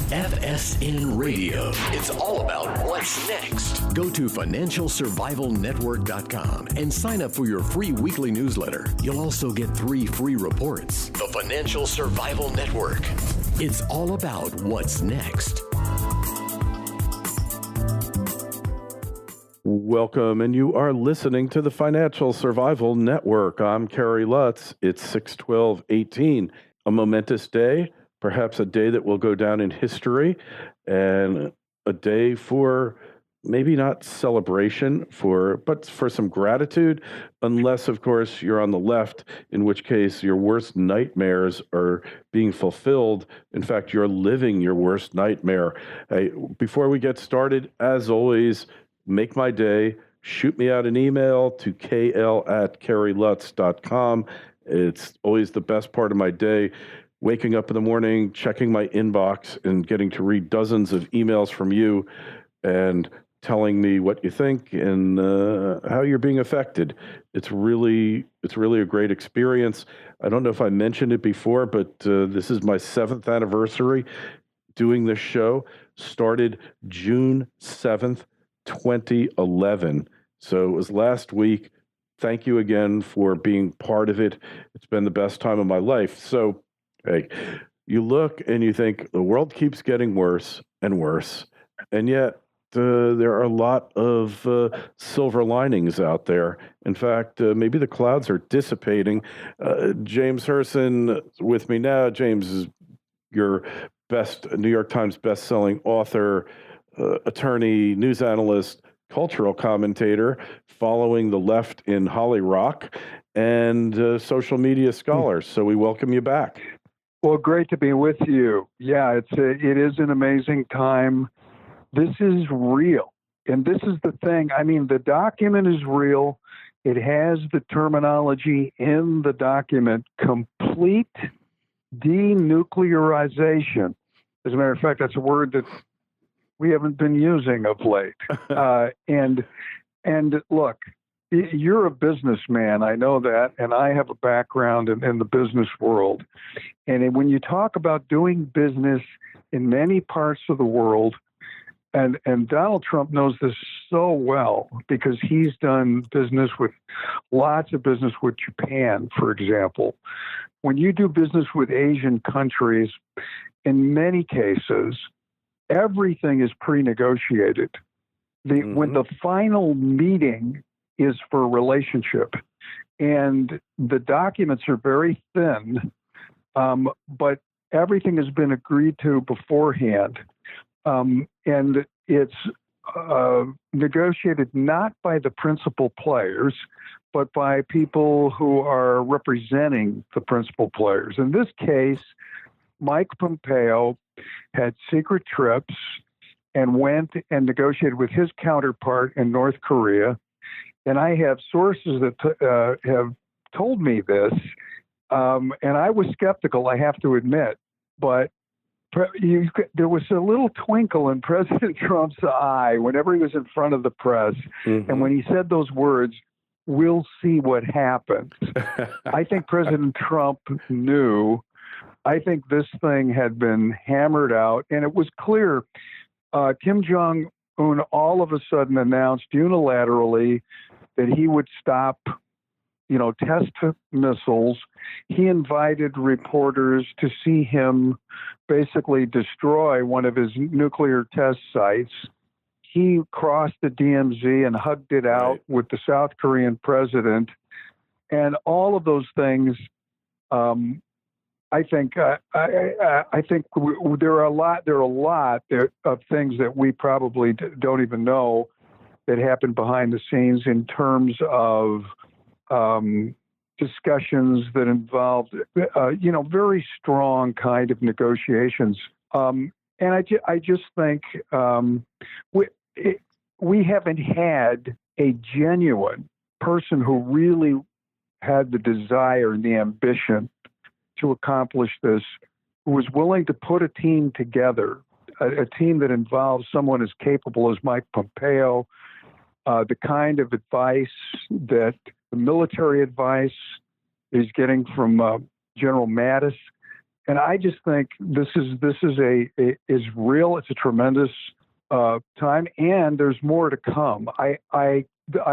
FSN Radio. It's all about what's next. Go to financialsurvivalnetwork.com and sign up for your free weekly newsletter. You'll also get 3 free reports. The Financial Survival Network. It's all about what's next. Welcome, and you are listening to the Financial Survival Network. I'm Kerry Lutz. It's 6/12/18, a momentous day, perhaps a day that will go down in history, and a day for maybe not celebration, but for some gratitude, unless, of course, you're on the left, in which case your worst nightmares are being fulfilled. In fact, you're living your worst nightmare. Hey, before we get started, as always, make my day. Shoot me out an email to kl@kerrylutz.com. It's always the best part of my day. Waking up in the morning, checking my inbox, and getting to read dozens of emails from you and telling me what you think and how you're being affected. It's really a great experience. I don't know if I mentioned it before, but this is my 7th anniversary doing this show. Started June 7th, 2011. So it was last week. Thank you again for being part of it. It's been the best time of my life. So, hey, you look and you think the world keeps getting worse and worse. And yet there are a lot of silver linings out there. In fact, maybe the clouds are dissipating. James Hirsen with me now. James is your New York Times best-selling author, attorney, news analyst, cultural commentator, following the left in Holly Rock, and social media scholar. So we welcome you back. Well, great to be with you. Yeah, it is an amazing time. This is real. And this is the thing. I mean, the document is real. It has the terminology in the document, complete denuclearization. As a matter of fact, that's a word that we haven't been using of late. And look, you're a businessman. I know that. And I have a background in the business world. And when you talk about doing business in many parts of the world, and Donald Trump knows this so well because he's done lots of business with Japan, for example. When you do business with Asian countries, in many cases, everything is pre-negotiated. When the final meeting is for a relationship, and the documents are very thin, but everything has been agreed to beforehand, and it's negotiated not by the principal players, but by people who are representing the principal players. In this case, Mike Pompeo had secret trips and went and negotiated with his counterpart in North Korea. And I have sources that have told me this, and I was skeptical, I have to admit, but there was a little twinkle in President Trump's eye whenever he was in front of the press. Mm-hmm. And when he said those words, "We'll see what happens," I think President Trump knew. I think this thing had been hammered out, and it was clear. Kim Jung Un all of a sudden announced unilaterally that he would stop, test missiles. He invited reporters to see him basically destroy one of his nuclear test sites. He crossed the DMZ and hugged it out with the South Korean president, and all of those things. I think there are a lot of things that we probably don't even know that happened behind the scenes in terms of discussions that involved, very strong kind of negotiations. And I just think we haven't had a genuine person who really had the desire and the ambition to accomplish this, who was willing to put a team together, a team that involves someone as capable as Mike Pompeo, the kind of advice that the military advice is getting from General Mattis, And I just think this is real. It's a tremendous time, and there's more to come. I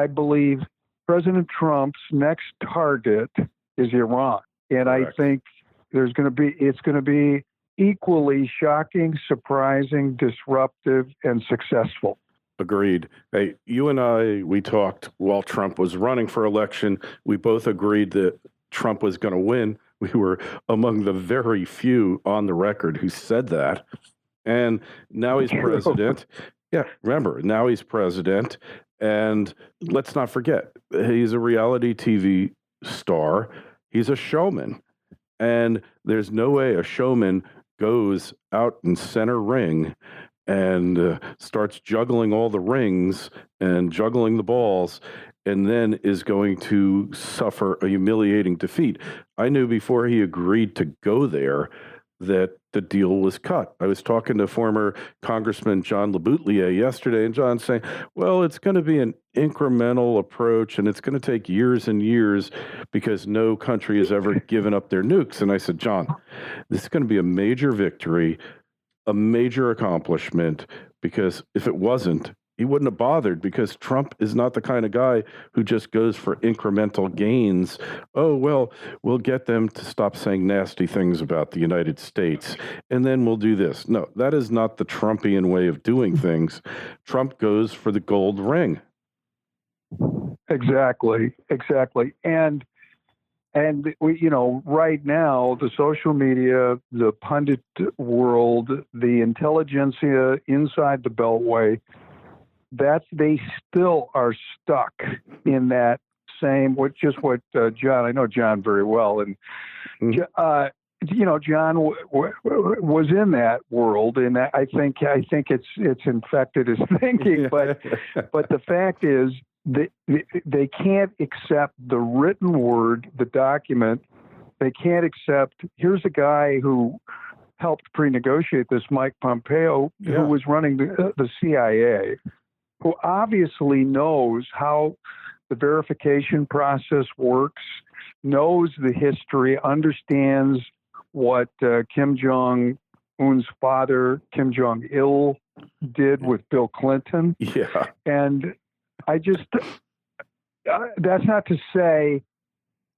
believe President Trump's next target is Iran, and Correct. I think it's going to be equally shocking, surprising, disruptive, and successful. Agreed. Hey, you and I, we talked while Trump was running for election. We both agreed that Trump was going to win. We were among the very few on the record who said that. And now he's president. Yeah, remember, now he's president. And let's not forget, he's a reality TV star. He's a showman. And there's no way a showman goes out in center ring and starts juggling all the rings and juggling the balls, and then is going to suffer a humiliating defeat. I knew before he agreed to go there that the deal was cut. I was talking to former Congressman John LeBoutelier yesterday, and John's saying, well, it's going to be an incremental approach, and it's going to take years and years because no country has ever given up their nukes. And I said, John, this is going to be a major victory, a major accomplishment, because if it wasn't, he wouldn't have bothered, because Trump is not the kind of guy who just goes for incremental gains. Oh, well, we'll get them to stop saying nasty things about the United States, and then we'll do this. No, that is not the Trumpian way of doing things. Trump goes for the gold ring. Exactly. And we, right now, the social media, the pundit world, the intelligentsia inside the Beltway, they still are stuck in that same, what John, I know John very well, and John was in that world, and I think it's infected his thinking. But the fact is, they can't accept the written word, the document. They can't accept. Here's a guy who helped pre-negotiate this, Mike Pompeo, who was running the CIA, who obviously knows how the verification process works, knows the history, understands what Kim Jong Un's father, Kim Jong Il, did with Bill Clinton. Yeah. And I just, that's not to say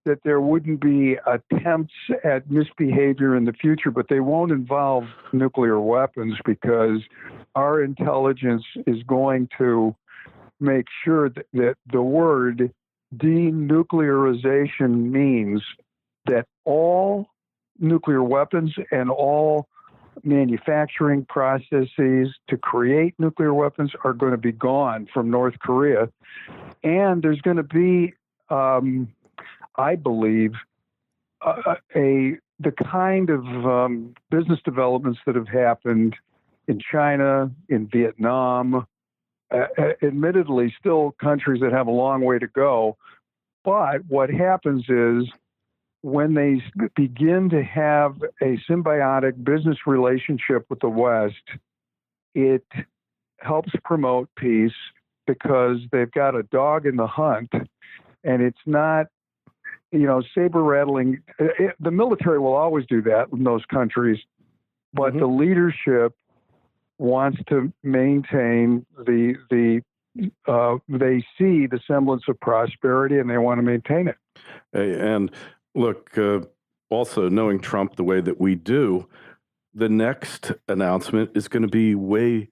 that there wouldn't be attempts at misbehavior in the future, but they won't involve nuclear weapons, because our intelligence is going to make sure that the word denuclearization means that all nuclear weapons and all manufacturing processes to create nuclear weapons are going to be gone from North Korea. And there's going to be, I believe, the kind of business developments that have happened in China, in Vietnam, admittedly still countries that have a long way to go. But what happens is, when they begin to have a symbiotic business relationship with the West, it helps promote peace, because they've got a dog in the hunt, and it's not, saber rattling. The military will always do that in those countries, but the leadership wants to maintain they see the semblance of prosperity, and they want to maintain it. And look, also knowing Trump the way that we do, the next announcement is going to be way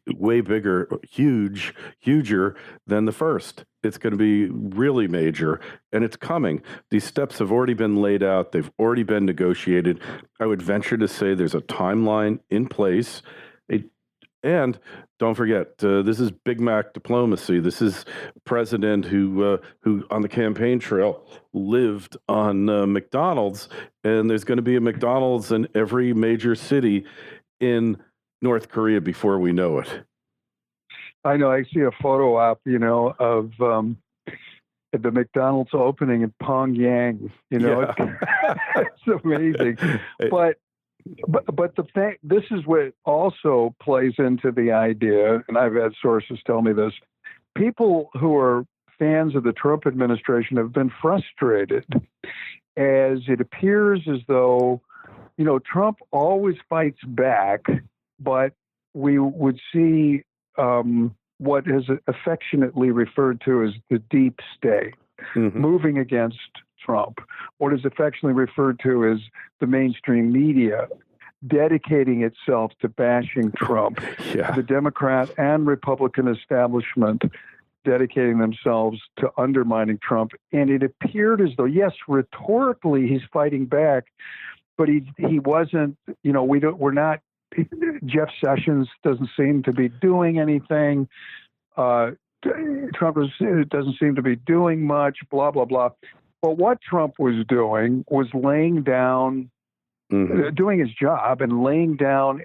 bigger, huger than the first. It's going to be really major, and it's coming. These steps have already been laid out. They've already been negotiated. I would venture to say there's a timeline in place. And don't forget, this is Big Mac diplomacy. This is a president who on the campaign trail lived on McDonald's, and there's going to be a McDonald's in every major city in North Korea before we know it. I know. I see a photo op, of the McDonald's opening in Pyongyang. It's amazing. But the fact, this is what also plays into the idea, and I've had sources tell me this. People who are fans of the Trump administration have been frustrated, as it appears as though Trump always fights back, but we would see what is affectionately referred to as the deep state moving against Trump, what is affectionately referred to as the mainstream media dedicating itself to bashing Trump, the Democrat and Republican establishment dedicating themselves to undermining Trump. And it appeared as though, yes, rhetorically he's fighting back, but he wasn't, Jeff Sessions doesn't seem to be doing anything. Trump doesn't seem to be doing much, blah, blah, blah. But what Trump was doing was laying down, doing his job and laying down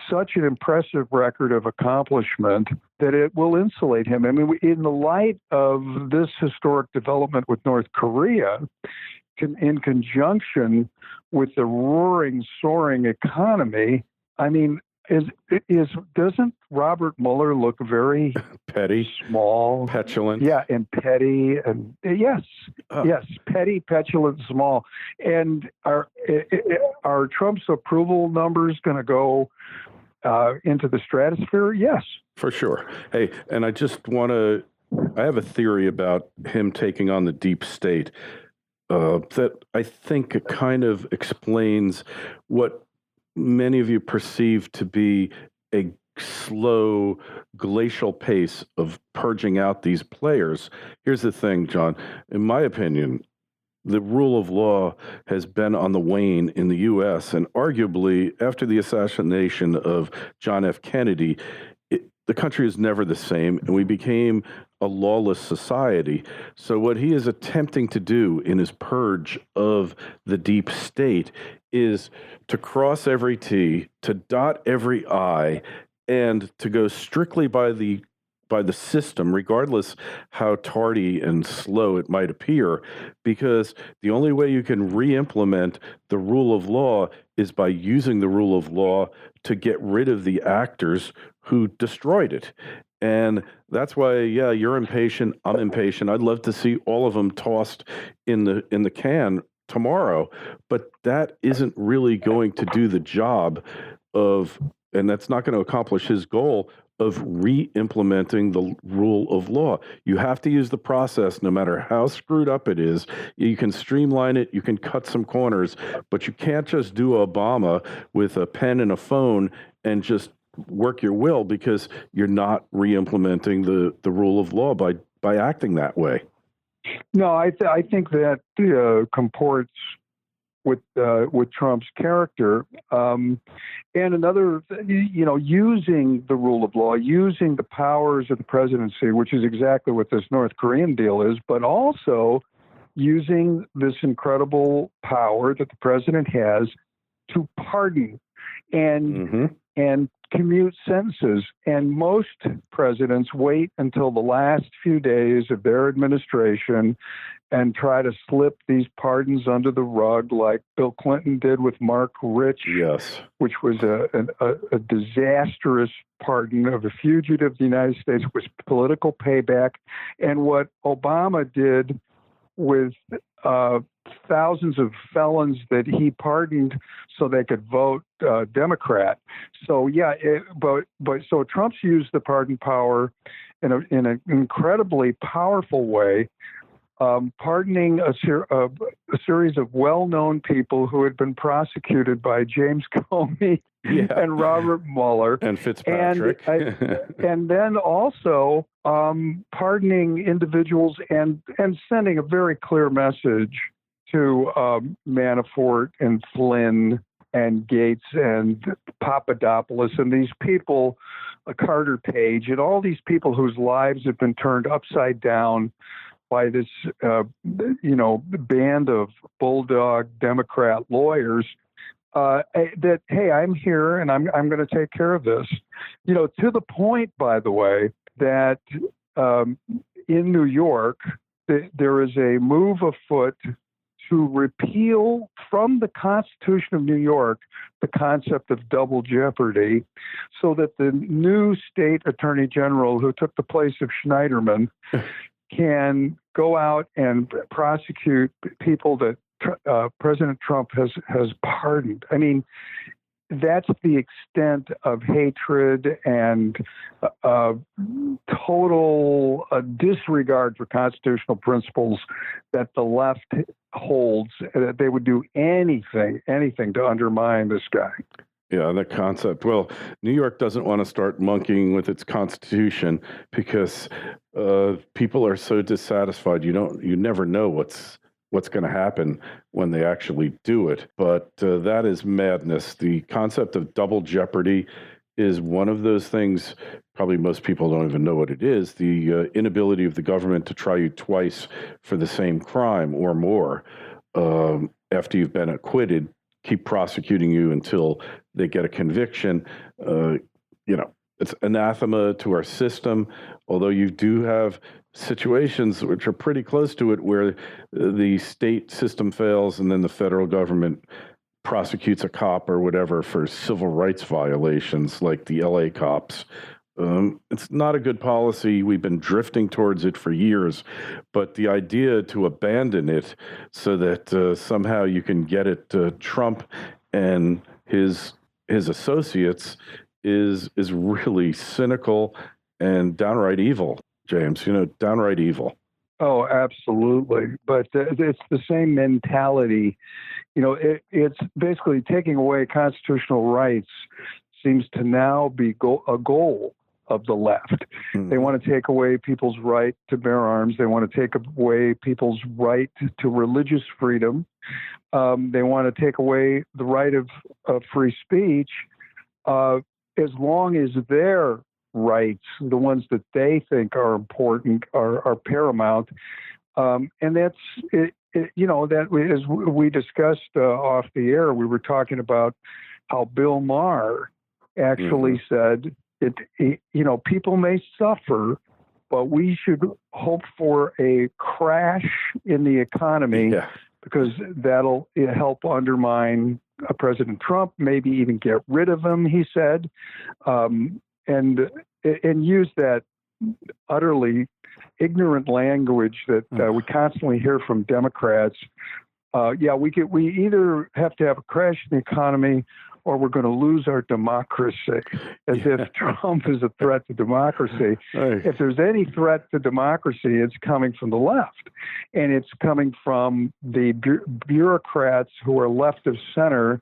such an impressive record of accomplishment that it will insulate him. I mean, in the light of this historic development with North Korea, in conjunction with the roaring, soaring economy, I mean, doesn't Robert Mueller look very petty, small, petulant? Yeah, and petty, and yes, petty, petulant, small. And are Trump's approval numbers going to go into the stratosphere? Yes, for sure. Hey, and I have a theory about him taking on the deep state that I think it kind of explains what many of you perceive to be a slow glacial pace of purging out these players. Here's the thing, John. In my opinion, the rule of law has been on the wane in the U.S., and arguably after the assassination of John F. Kennedy, the country is never the same, and we became a lawless society. So what he is attempting to do in his purge of the deep state is to cross every T, to dot every I, and to go strictly by the system, regardless how tardy and slow it might appear, because the only way you can re-implement the rule of law is by using the rule of law to get rid of the actors who destroyed it. And that's why, you're impatient, I'm impatient. I'd love to see all of them tossed in the can tomorrow, but that isn't really going to do the job and that's not going to accomplish his goal of re-implementing the rule of law. You have to use the process no matter how screwed up it is. You can streamline it, you can cut some corners, but you can't just do Obama with a pen and a phone and just work your will, because you're not re-implementing the rule of law by acting that way. No, I think that comports with Trump's character, and another, using the rule of law, using the powers of the presidency, which is exactly what this North Korean deal is, but also using this incredible power that the president has to pardon and commute sentences. And most presidents wait until the last few days of their administration and try to slip these pardons under the rug, like Bill Clinton did with Mark Rich, which was a disastrous pardon of a fugitive of the United States, was political payback. And what Obama did with thousands of felons that he pardoned so they could vote Democrat. So so Trump's used the pardon power in an incredibly powerful way, pardoning a series of well-known people who had been prosecuted by James Comey and Robert Mueller and Fitzpatrick, and then also pardoning individuals and sending a very clear message to Manafort and Flynn and Gates and Papadopoulos and these people, Carter Page, and all these people whose lives have been turned upside down by this, band of bulldog Democrat lawyers. That, hey, I'm here and I'm going to take care of this. To the point, by the way, that in New York there is a move afoot to repeal from the Constitution of New York the concept of double jeopardy, so that the new state attorney general who took the place of Schneiderman can go out and prosecute people that President Trump has pardoned. I mean, that's the extent of hatred and total disregard for constitutional principles that the left holds. That they would do anything to undermine this guy. Yeah, the concept. Well, New York doesn't want to start monkeying with its constitution because people are so dissatisfied. You never know what's going to happen when they actually do it. But that is madness. The concept of double jeopardy is one of those things. Probably most people don't even know what it is. The inability of the government to try you twice for the same crime or more after you've been acquitted, keep prosecuting you until they get a conviction. It's anathema to our system, although you do have situations which are pretty close to it where the state system fails and then the federal government prosecutes a cop or whatever for civil rights violations, like the LA cops. It's not a good policy. We've been drifting towards it for years, but the idea to abandon it so that somehow you can get it to Trump and his associates is really cynical and downright evil, James. Downright evil. Oh, absolutely. But it's the same mentality. It's basically taking away constitutional rights seems to now be a goal of the left. Mm-hmm. They want to take away people's right to bear arms. They want to take away people's right to religious freedom. They want to take away the right of free speech, as long as their rights, the ones that they think are important, are paramount. And that's it. That as we discussed off the air, we were talking about how Bill Maher actually said people may suffer, but we should hope for a crash in the economy because that'll help undermine President Trump, maybe even get rid of him, he said, and use that utterly ignorant language that we constantly hear from Democrats. We either have to have a crash in the economy or we're going to lose our democracy, as if Trump is a threat to democracy. Right. If there's any threat to democracy, it's coming from the left. And it's coming from the bureaucrats who are left of center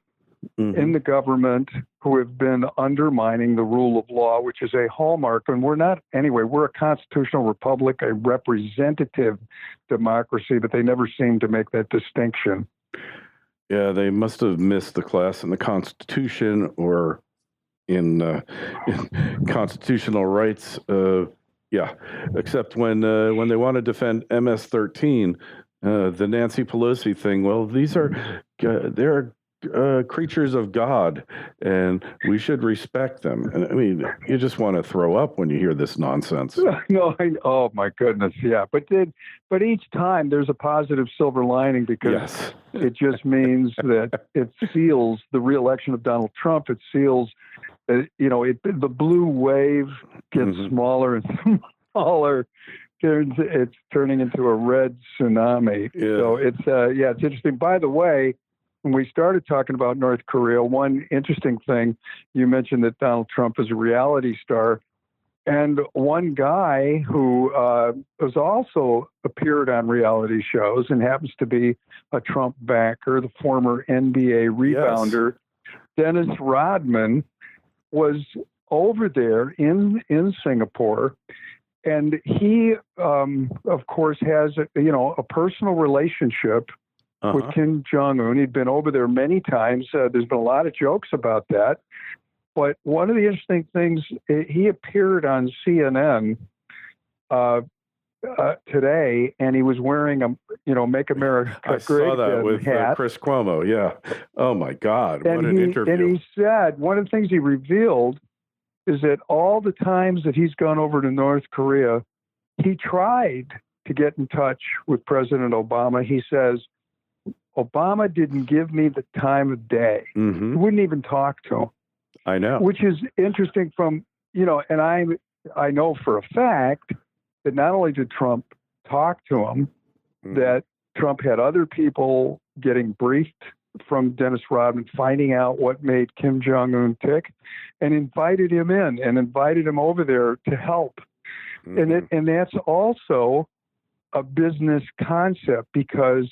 in the government, who have been undermining the rule of law, which is a hallmark. And we're a constitutional republic, a representative democracy, but they never seem to make that distinction. Yeah, they must have missed the class in the Constitution or in constitutional rights. Except when they want to defend MS-13, the Nancy Pelosi thing. Well, they're creatures of God, and we should respect them. And I mean, you just want to throw up when you hear this nonsense. No, oh my goodness, yeah. But each time there's a positive silver lining because it just means that it seals the re-election of Donald Trump. It seals that the blue wave gets smaller and smaller. It's turning into a red tsunami. Yeah. So it's interesting. By the way, when we started talking about North Korea, one interesting thing, you mentioned that Donald Trump is a reality star. And one guy who has also appeared on reality shows and happens to be a Trump backer, the former NBA rebounder, Dennis Rodman, was over there in Singapore. And he, of course, has a personal relationship with Kim Jung Un. He'd been over there many times. There's been a lot of jokes about that. But one of the interesting things, he appeared on CNN today, and he was wearing a "Make America Great Again" hat. I saw that with Chris Cuomo. Yeah. Oh my God! What an interview! And he said one of the things he revealed is that all the times that he's gone over to North Korea, he tried to get in touch with President Obama. He says, Obama didn't give me the time of day. He wouldn't even talk to him. I know. Which is interesting and I know for a fact that not only did Trump talk to him, that Trump had other people getting briefed from Dennis Rodman, finding out what made Kim Jung Un tick, and invited him in and invited him over there to help. Mm-hmm. And that's also a business concept, because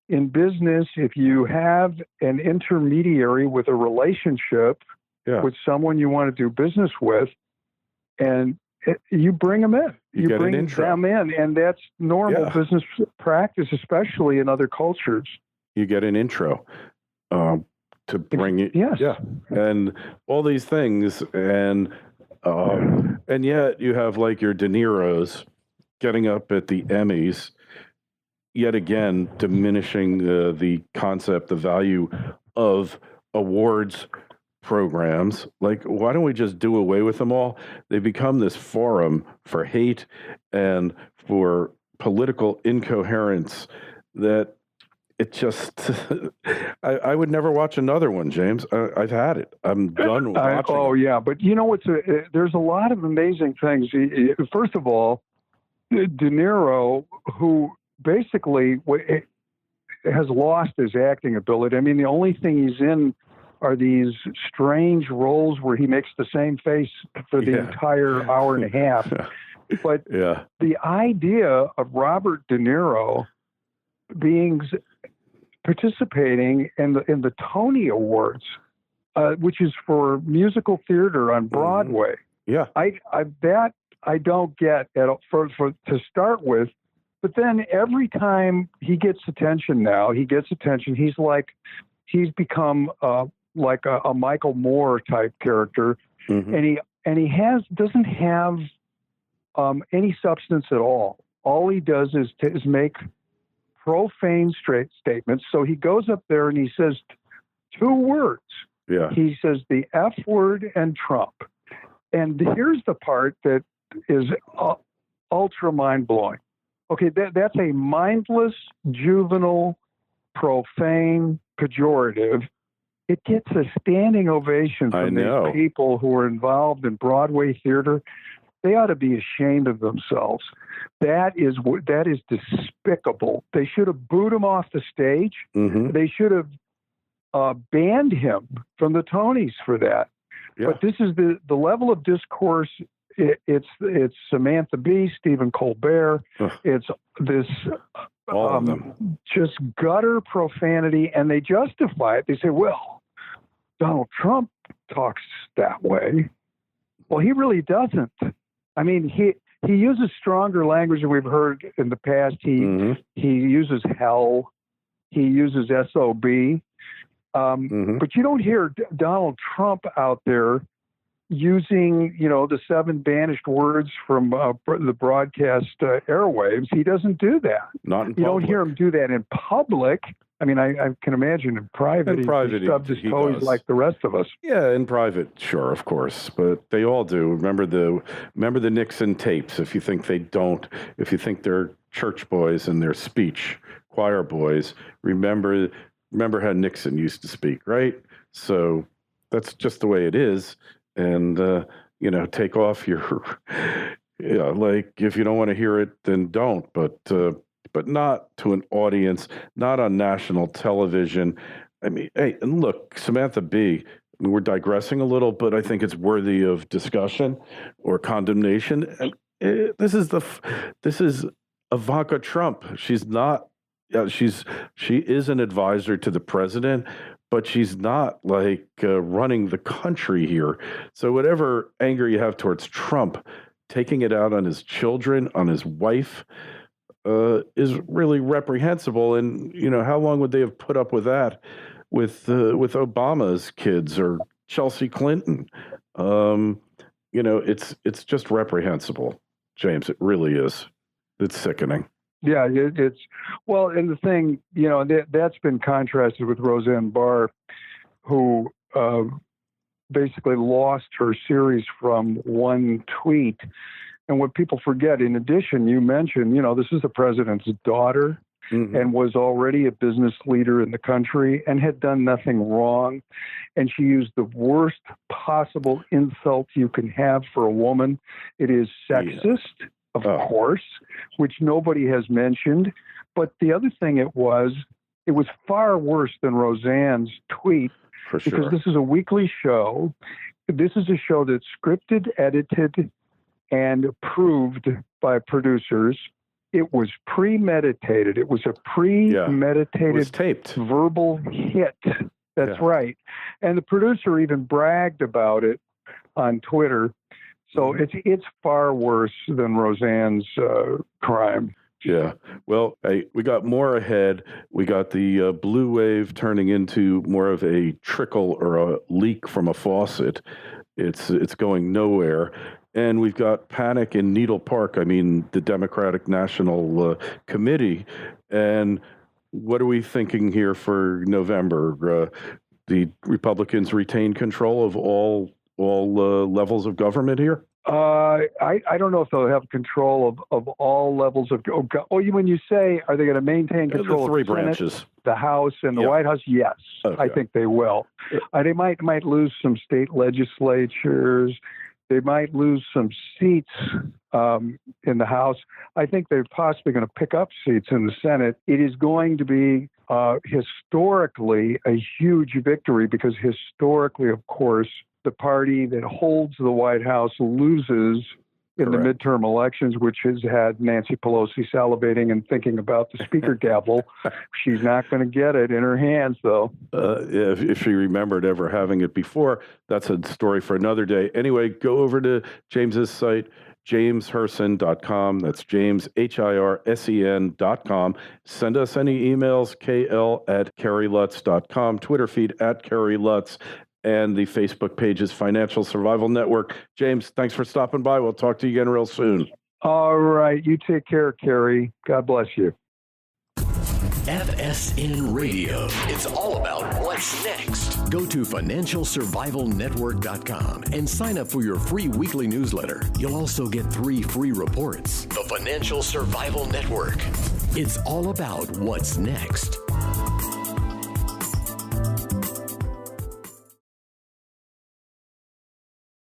in business, if you have an intermediary with a relationship with someone you want to do business with, and you bring them in, you bring them in, and that's normal business practice, especially in other cultures. You get an intro to bring it, and all these things, and yet you have like your De Niro's getting up at the Emmys, yet again diminishing the concept, the value of awards programs. Like, why don't we just do away with them all? They become this forum for hate and for political incoherence that it just, I would never watch another one, James. I've had it. I'm done watching. Oh, yeah. But you know, there's a lot of amazing things. First of all, De Niro, who basically has lost his acting ability. I mean, the only thing he's in are these strange roles where he makes the same face for the entire hour and a half. But the idea of Robert De Niro participating in the Tony Awards, which is for musical theater on Broadway. Yeah, I don't get to start with. But then every time he gets attention, he's become like a Michael Moore type character, and he doesn't have any substance at all. All he does is make profane statements. So he goes up there and he says two words. Yeah. He says the F word and Trump. And here's the part that is ultra mind-blowing. Okay, that's a mindless, juvenile, profane, pejorative. It gets a standing ovation from these people who are involved in Broadway theater. They ought to be ashamed of themselves. That is despicable. They should have booed him off the stage. Mm-hmm. They should have banned him from the Tonys for that. Yeah. But this is the level of discourse. It's Samantha Bee, Stephen Colbert. It's this all of them. Just gutter profanity, and they justify it. They say, well, Donald Trump talks that way. Well, he really doesn't. I mean, he uses stronger language than we've heard in the past. He uses hell. He uses SOB. But you don't hear Donald Trump out there using, the 7 banished words from the broadcast airwaves. He doesn't do that. Not in public. You don't hear him do that in public. I mean, I can imagine in private, he stubs his toes like the rest of us. Yeah, in private, sure, of course, but they all do. Remember the Nixon tapes. If you think they're church boys and they're speech choir boys, remember how Nixon used to speak, right? So that's just the way it is. And take off your, like if you don't want to hear it, then don't. But not to an audience, not on national television. I mean, hey, and look, Samantha Bee, we're digressing a little, but I think it's worthy of discussion or condemnation. And this is Ivanka Trump. She's not. She is an advisor to the president, but she's not like running the country here. So whatever anger you have towards Trump, taking it out on his children, on his wife, is really reprehensible. And how long would they have put up with that with Obama's kids or Chelsea Clinton? It's just reprehensible, James. It really is. It's sickening. Yeah, it's well, and the thing, that's been contrasted with Roseanne Barr, who basically lost her series from one tweet. And what people forget, in addition, you mentioned, this is the president's daughter and was already a business leader in the country and had done nothing wrong. And she used the worst possible insult you can have for a woman. It is sexist. of course, which nobody has mentioned. But the other thing it was far worse than Roseanne's tweet. For sure. Because this is a weekly show. This is a show that's scripted, edited, and approved by producers. It was premeditated. It was a premeditated, It was taped verbal hit. That's right. And the producer even bragged about it on Twitter. So it's far worse than Roseanne's crime. Yeah. Well, we got more ahead. We got the blue wave turning into more of a trickle or a leak from a faucet. It's going nowhere. And we've got panic in Needle Park. I mean, the Democratic National Committee. And what are we thinking here for November? The Republicans retain control of all levels of government here? I don't know if they'll have control of all levels of. When you say, are they going to maintain control the three of the branches, Senate, the House, and the White House? Yes, I think they will. They might lose some state legislatures. They might lose some seats in the House. I think they're possibly going to pick up seats in the Senate. It is going to be historically a huge victory because historically, of course, the party that holds the White House loses in the midterm elections, which has had Nancy Pelosi salivating and thinking about the speaker gavel. She's not going to get it in her hands, though. If she remembered ever having it before, that's a story for another day. Anyway, go over to James's site, jameshirsen.com. That's James, HIRSEN.com. Send us any emails, KL@KerryLutz.com, Twitter feed @KerryLutz, and the Facebook page is Financial Survival Network. James, thanks for stopping by. We'll talk to you again real soon. All right. You take care, Kerry. God bless you. FSN Radio. It's all about what's next. Go to financialsurvivalnetwork.com and sign up for your free weekly newsletter. You'll also get 3 free reports. The Financial Survival Network. It's all about what's next.